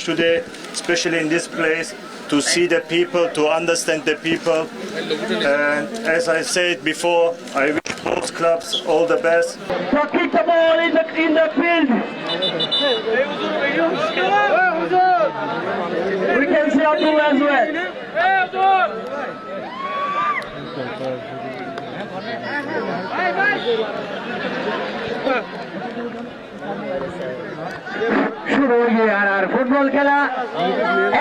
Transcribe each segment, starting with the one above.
Today, especially in this place, to see the people, to understand the people. And as I said before, I wish both clubs all the best. So kick the ball in the field. We can see Abdul as well. শুরু হয়ে গিয়ে আর football খেলা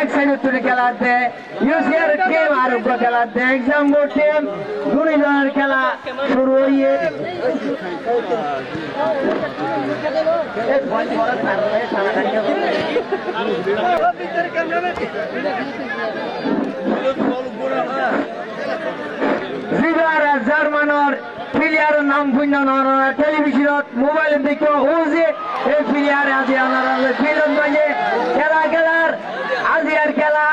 এক side উত্তরে খেলাতে ইউসিআর team আরোগ্য খেলাতে exam board team দুজনের খেলা শুরু হয়ে জার্মানর প্লেয়ারের নাম বুঝানো টেলিভিশনত মোবাইল দেখো ওজে এই প্লেয়ারে আজি আনারা ফিল্ড বাজে খেলা খেলার আজি আর খেলা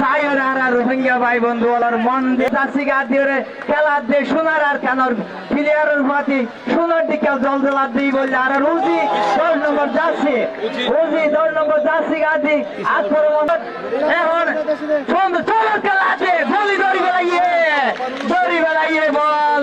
সাইর আর রোহিঙ্গা ভাই বন্ধু ওলার মন দাসি গা দিয়ে খেলা দে সোনার আর কেনর প্লেয়ারের প্রতি সোনার দিকে জল জলা দিই বললে আর রুজি 10 নম্বর যাচ্ছে রুজি 10 নম্বর যাচ্ছি গা দি আক্রমণ এখন চলো খেলা আছে বলি দড়ি বেলাইয়ে বল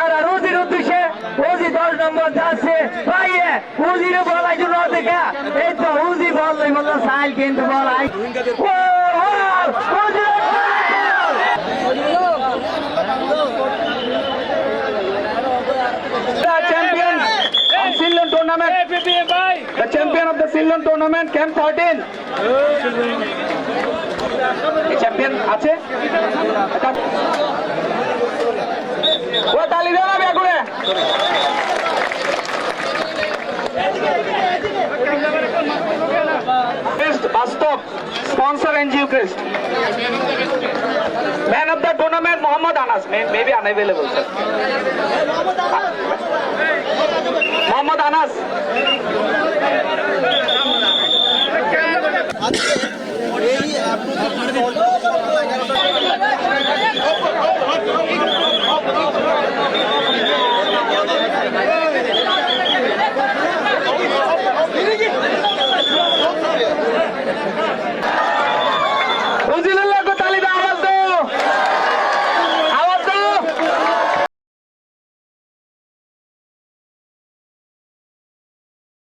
আর রোজির উদ্দেশ্যে রোজি 10 নম্বর যাচ্ছে ভাইয়ে রোজির বলাই জন্য দেখা এই তো রোজি বল বললো সাইল কিন্তু বলাই tournament, the champion of the Ceylon tournament, Camp 13. Champion আছে ও তালি দাও না বেগুনে বাস্তব sponsor NGO ক্রিস্ট man of the tournament Mohammad Anas maybe unavailable sir Mohammad Anas এই